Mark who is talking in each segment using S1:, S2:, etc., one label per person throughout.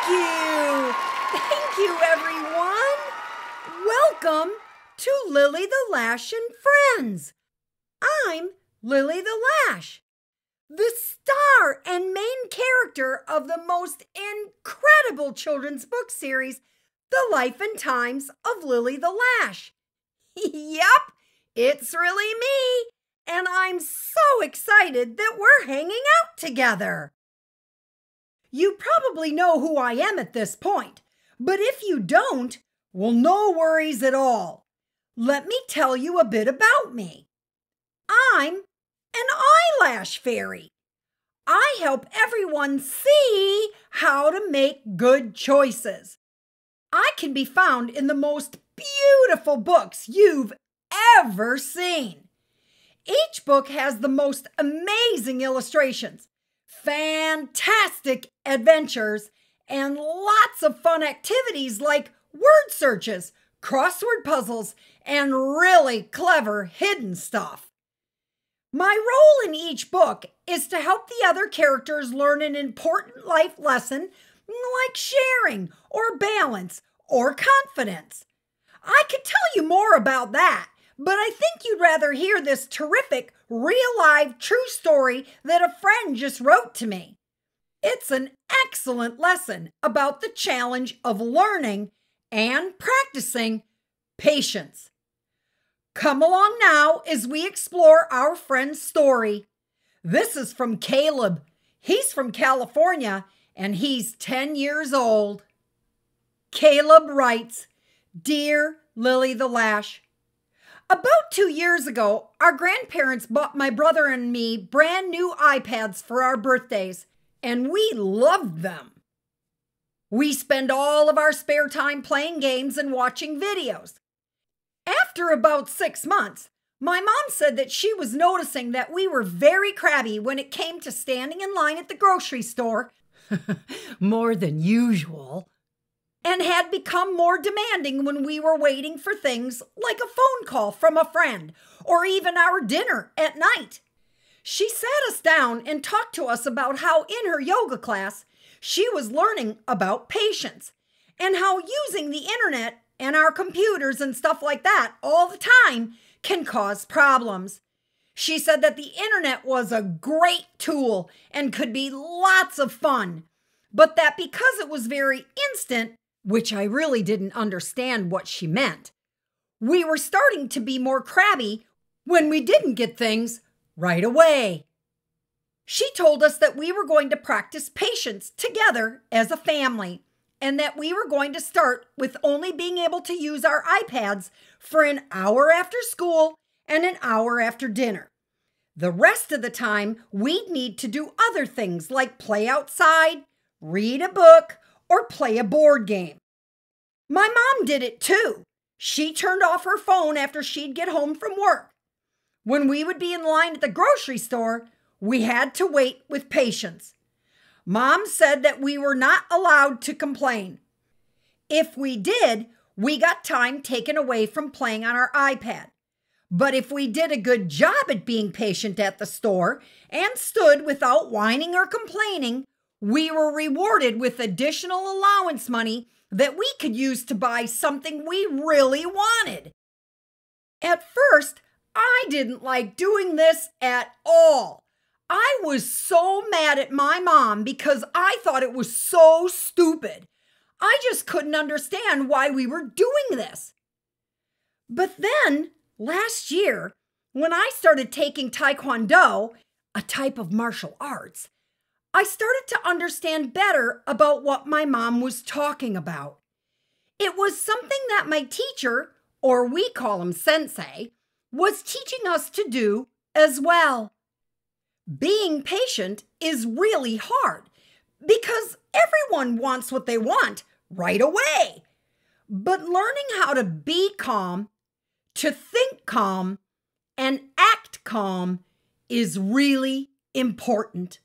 S1: you. Thank you, everyone. Welcome to Lily the Lash and Friends. I'm Lily the Lash, the star and main character of the most incredible children's book series, The Life and Times of Lily the Lash. Yup, it's really me, and I'm so excited that we're hanging out together. You probably know who I am at this point, but if you don't, well, no worries at all. Let me tell you a bit about me. I'm an eyelash fairy. I help everyone see how to make good choices. I can be found in the most beautiful books you've ever seen. Each book has the most amazing illustrations, fantastic adventures, and lots of fun activities like word searches, crossword puzzles, and really clever hidden stuff. My role in each book is to help the other characters learn an important life lesson like sharing or balance or confidence. I could tell you more about that, but I think you'd rather hear this terrific, real-life, true story that a friend just wrote to me. It's an excellent lesson about the challenge of learning and practicing patience. Come along now as we explore our friend's story. This is from Caleb. He's from California and he's 10 years old. Caleb writes, "Dear Lily the Lash, about 2 years ago, our grandparents bought my brother and me brand new iPads for our birthdays, and we loved them. We spend all of our spare time playing games and watching videos. After about 6 months, my mom said that she was noticing that we were very crabby when it came to standing in line at the grocery store, more than usual, and had become more demanding when we were waiting for things like a phone call from a friend or even our dinner at night. She sat us down and talked to us about how in her yoga class she was learning about patience and how using the internet and our computers and stuff like that all the time can cause problems. She said that the internet was a great tool and could be lots of fun, but that because it was very instant, which I really didn't understand what she meant, we were starting to be more crabby when we didn't get things right away. She told us that we were going to practice patience together as a family, and that we were going to start with only being able to use our iPads for an hour after school and an hour after dinner. The rest of the time, we'd need to do other things like play outside, read a book, or play a board game. My mom did it too. She turned off her phone after she'd get home from work. When we would be in line at the grocery store, we had to wait with patience. Mom said that we were not allowed to complain. If we did, we got time taken away from playing on our iPad. But if we did a good job at being patient at the store and stood without whining or complaining, we were rewarded with additional allowance money that we could use to buy something we really wanted. At first, I didn't like doing this at all. I was so mad at my mom because I thought it was so stupid. I just couldn't understand why we were doing this. But then, last year, when I started taking Taekwondo, a type of martial arts, I started to understand better about what my mom was talking about. It was something that my teacher, or we call him sensei, was teaching us to do as well. Being patient is really hard because everyone wants what they want right away. But learning how to be calm, to think calm, and act calm is really important.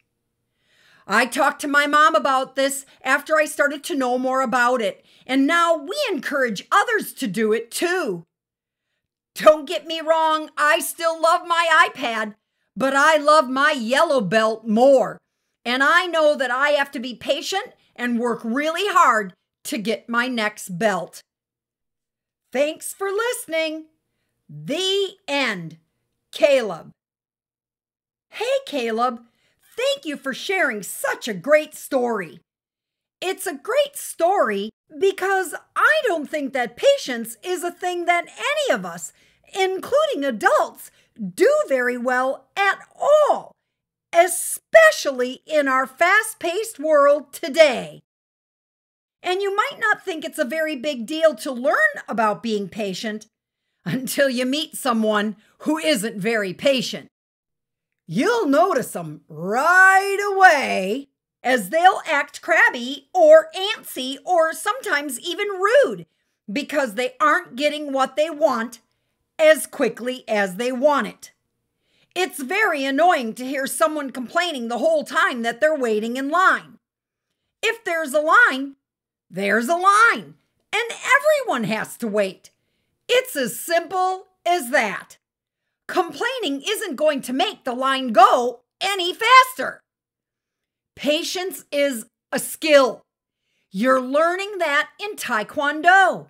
S1: I talked to my mom about this after I started to know more about it, and now we encourage others to do it too. Don't get me wrong, I still love my iPad, but I love my yellow belt more. And I know that I have to be patient and work really hard to get my next belt. Thanks for listening. The end. Caleb. Hey, Caleb. Thank you for sharing such a great story. It's a great story because I don't think that patience is a thing that any of us, including adults, do very well at all, especially in our fast-paced world today. And you might not think it's a very big deal to learn about being patient until you meet someone who isn't very patient. You'll notice them right away as they'll act crabby or antsy or sometimes even rude because they aren't getting what they want as quickly as they want it. It's very annoying to hear someone complaining the whole time that they're waiting in line. If there's a line, there's a line, and everyone has to wait. It's as simple as that. Complaining isn't going to make the line go any faster. Patience is a skill. You're learning that in Taekwondo.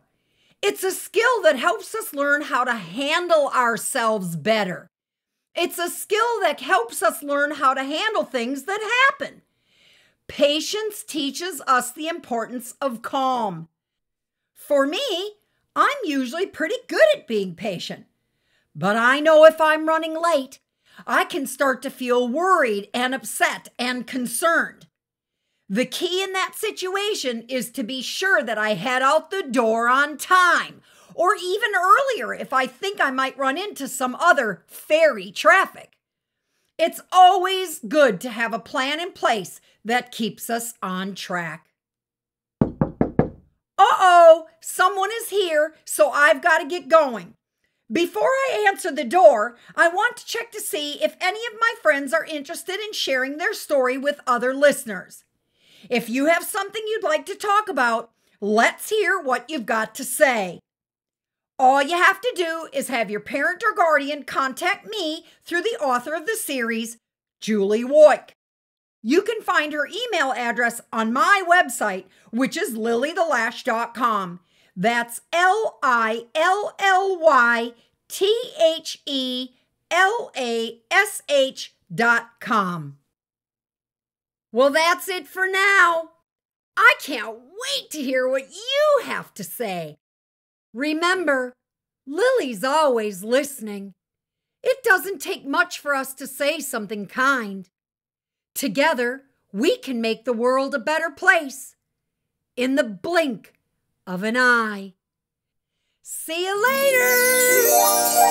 S1: It's a skill that helps us learn how to handle ourselves better. It's a skill that helps us learn how to handle things that happen. Patience teaches us the importance of calm. For me, I'm usually pretty good at being patient. But I know if I'm running late, I can start to feel worried and upset and concerned. The key in that situation is to be sure that I head out the door on time, or even earlier if I think I might run into some other ferry traffic. It's always good to have a plan in place that keeps us on track. Uh-oh, someone is here, so I've got to get going. Before I answer the door, I want to check to see if any of my friends are interested in sharing their story with other listeners. If you have something you'd like to talk about, let's hear what you've got to say. All you have to do is have your parent or guardian contact me through the author of the series, Julie Woik. You can find her email address on my website, which is lillythelash.com. That's LILLYTHELASH.com. Well, that's it for now. I can't wait to hear what you have to say. Remember, Lily's always listening. It doesn't take much for us to say something kind. Together, we can make the world a better place in the blink of an eye. See you later!